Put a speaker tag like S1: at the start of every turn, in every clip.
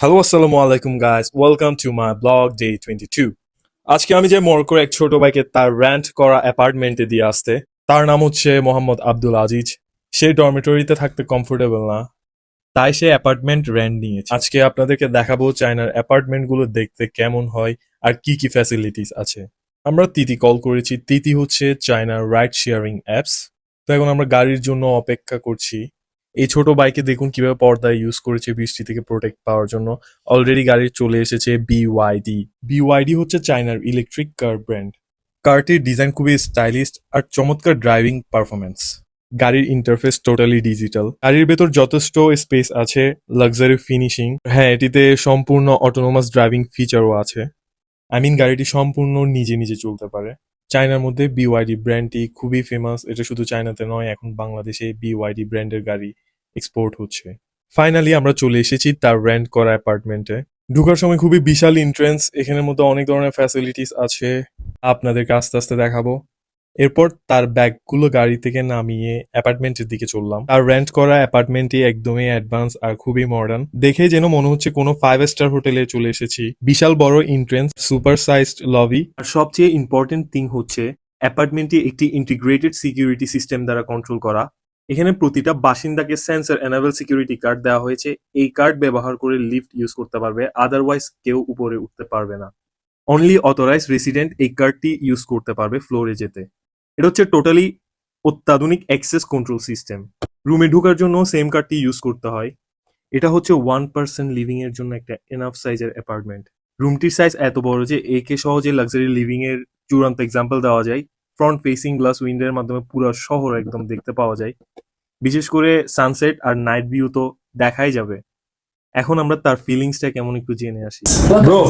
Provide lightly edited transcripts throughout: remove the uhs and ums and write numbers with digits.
S1: Hello আসসালামু আলাইকুম guys, welcome to my blog day 22। আজকে আমি যে মরক্কোর এক ছোট ভাইকে তার রেন্ট করা অ্যাপার্টমেন্টে দিয়ে আসতে। তার নাম হচ্ছে মোহাম্মদ আব্দুল আজিজ। সে ডরমিটরিতে থাকতে কমফোর্টেবল না, তাই সে অ্যাপার্টমেন্ট রেন্ট নিয়েছে। আজকে আপনাদেরকে দেখাবো চায়নার অ্যাপার্টমেন্টগুলো দেখতে কেমন হয় আর কি কি ফ্যাসিলিটিস আছে। আমরা তিতি কল করেছি। তিতি হচ্ছে চায়নার রাইড শেয়ারিং অ্যাপস। তো এখন আমরা গাড়ির জন্য অপেক্ষা করছি। এই ছোট বাইকে দেখুন কিভাবে পর্দা ইউজ করেছে বৃষ্টি থেকে প্রোটেক্ট পাওয়ার জন্য। অলরেডি গাড়ি চলে এসেছে বিওয়াইডি। বিওয়াইডি হচ্ছে চায়নার ইলেকট্রিক কার ব্র্যান্ড। কারটির ডিজাইন খুবই স্টাইলিশ আর চমৎকার ড্রাইভিং পারফরমেন্স। গাড়ির ইন্টারফেস টোটালি ডিজিটাল। গাড়ির ভেতর যথেষ্ট স্পেস আছে, লাক্সারি ফিনিশিং। হ্যাঁ, এটিতে সম্পূর্ণ অটোনোমাস ড্রাইভিং ফিচারও আছে। গাড়িটি সম্পূর্ণ নিজে নিজে চলতে পারে। চায়নার মধ্যে বিওয়াইডি ব্র্যান্ডটি খুবই ফেমাস। এটা শুধু চায়নাতে নয়, এখন বাংলাদেশে বিওয়াইডি ব্র্যান্ডের গাড়ি এক্সপোর্ট হচ্ছে। ফাইনালি আমরা চলে এসেছি তার রেন্ট করা অ্যাপার্টমেন্টে। ঢোকার সময় খুবই বিশাল এন্ট্রেন্স। এখানের মধ্যে অনেক ধরনের ফ্যাসিলিটিস আছে, আপনাদেরকে আস্তে আস্তে দেখাবো। এরপর তার ব্যাগগুলো গাড়ি থেকে নামিয়ে অ্যাপার্টমেন্টের দিকে চললাম। আর রেন্ট করা অ্যাপার্টমেন্টটি একদমই অ্যাডভান্স আর খুবই মডার্ন। দেখে যেন মনে হচ্ছে কোনো 5 স্টার হোটেলে চলে এসেছি। বিশাল বড় এন্ট্রেন্স, সুপার সাইজড লবি, আর সবচেয়ে ইম্পর্টেন্ট থিং হচ্ছে অ্যাপার্টমেন্টটি একটি ইন্টিগ্রেটেড সিকিউরিটি সিস্টেম দ্বারা কন্ট্রোল করা। এখানে প্রতিটা বাসিন্দাকে সেন্সর এনাবেল সিকিউরিটি কার্ড দেওয়া হয়েছে। এই কার্ড ব্যবহার করে লিফট ইউজ করতে পারবে, আদারওয়াইজ কেউ উপরে উঠতে পারবে না। অনলি অথরাইজড রেসিডেন্ট এই কার্ডটি ইউজ করতে পারবে ফ্লোরে যেতে। এটা হচ্ছে টোটালি অত্যাধুনিক অ্যাক্সেস কন্ট্রোল সিস্টেম। রুমে ঢোকার জন্য সেম কার্ডটি ইউজ করতে হয়। এটা হচ্ছে 1 পার্সন লিভিং এর জন্য একটা এনাফ সাইজের অ্যাপার্টমেন্ট। রুমটির সাইজ এত বড় যে একে সহজে লাক্সারি লিভিং এর চূড়ান্ত এক্সাম্পল দেওয়া যায়। ফ্রন্ট ফেসিং গ্লাস উইন্ডোর মাধ্যমে পুরো শহর একদম দেখতে পাওয়া যায়। বিশেষ করে সানসেট আর নাইট ভিউ তো দেখাই যাবে। এখন আমরা তার ফিলিংসটা কেমন একটু জেনে আসি। Bro,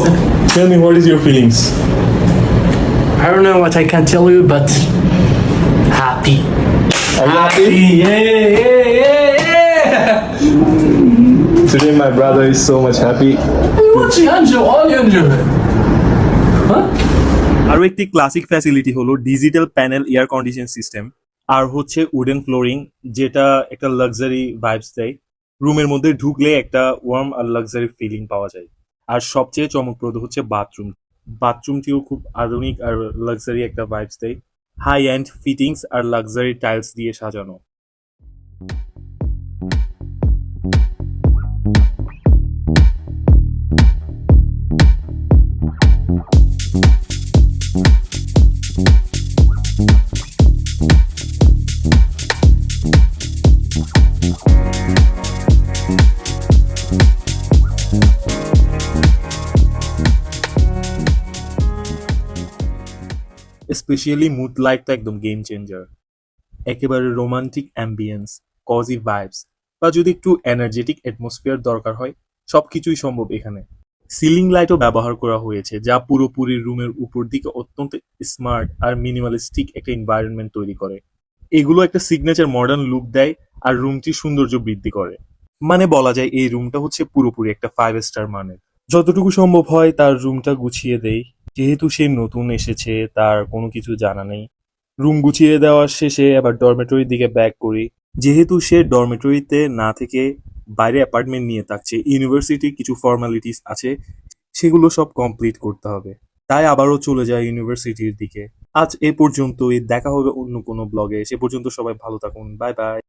S1: tell me what is your feelings?
S2: I don't know what I can tell you, but happy.
S1: Are you happy?
S2: Yeah, yeah, yeah, yeah.
S1: Today my brother is so much happy.
S2: All you enjoy. Huh?
S1: আরো একটি classic facility হলো digital panel air condition system, আর হচ্ছে wooden flooring, যেটা একটা luxury vibes দেয়। রুমের মধ্যে ঢুকলে একটা ওয়ার্ম আর লাক্সারি ফিলিং পাওয়া যায়। আর সবচেয়ে চমকপ্রদ হচ্ছে বাথরুম। বাথরুমটিও খুব আধুনিক আর লাক্সারি একটা ভাইবস দেয়। হাই এন্ড ফিটিংস আর লাক্সারি টাইলস দিয়ে সাজানো। স্পেশালি মুড লাইটটা একদম গেম চেঞ্জার। একেবারে রোমান্টিক অ্যাম্বিয়েন্স, কজি ভাইবস, বা যদি একটু এনার্জেটিক অ্যাটমসফিয়ার দরকার হয়, সবকিছুই সম্ভব এখানে। সিলিং লাইটও ব্যবহার করা হয়েছে, যা পুরোপুরি রুমের উপর দিকে অত্যন্ত স্মার্ট আর মিনিমালিস্টিক একটা এনভায়রনমেন্ট তৈরি করে। এগুলো একটা সিগনেচার মডার্ন লুক দেয় আর রুমটির সৌন্দর্য বৃদ্ধি করে। মানে বলা যায় এই রুমটা হচ্ছে পুরোপুরি একটা 5 স্টার মানের। যতটুকু সম্ভব হয় তার রুমটা গুছিয়ে দেই। যেহেতু সে নতুন এসেছে, তার কোনো কিছু জানা নেই। রুম গুছিয়ে দেওয়ার শেষে আবার ডরমেটরির দিকে ব্যাক করি। যেহেতু সে ডরমেটরিতে না থেকে বাইরে অ্যাপার্টমেন্ট নিয়ে থাকছে, ইউনিভার্সিটির কিছু ফর্মালিটিস আছে, সেগুলো সব কমপ্লিট করতে হবে। তাই আবারও চলে যায় ইউনিভার্সিটির দিকে। আজ এ পর্যন্তই, দেখা হবে অন্য কোনো ব্লগে। সে পর্যন্ত সবাই ভালো থাকুন, বাই বাই।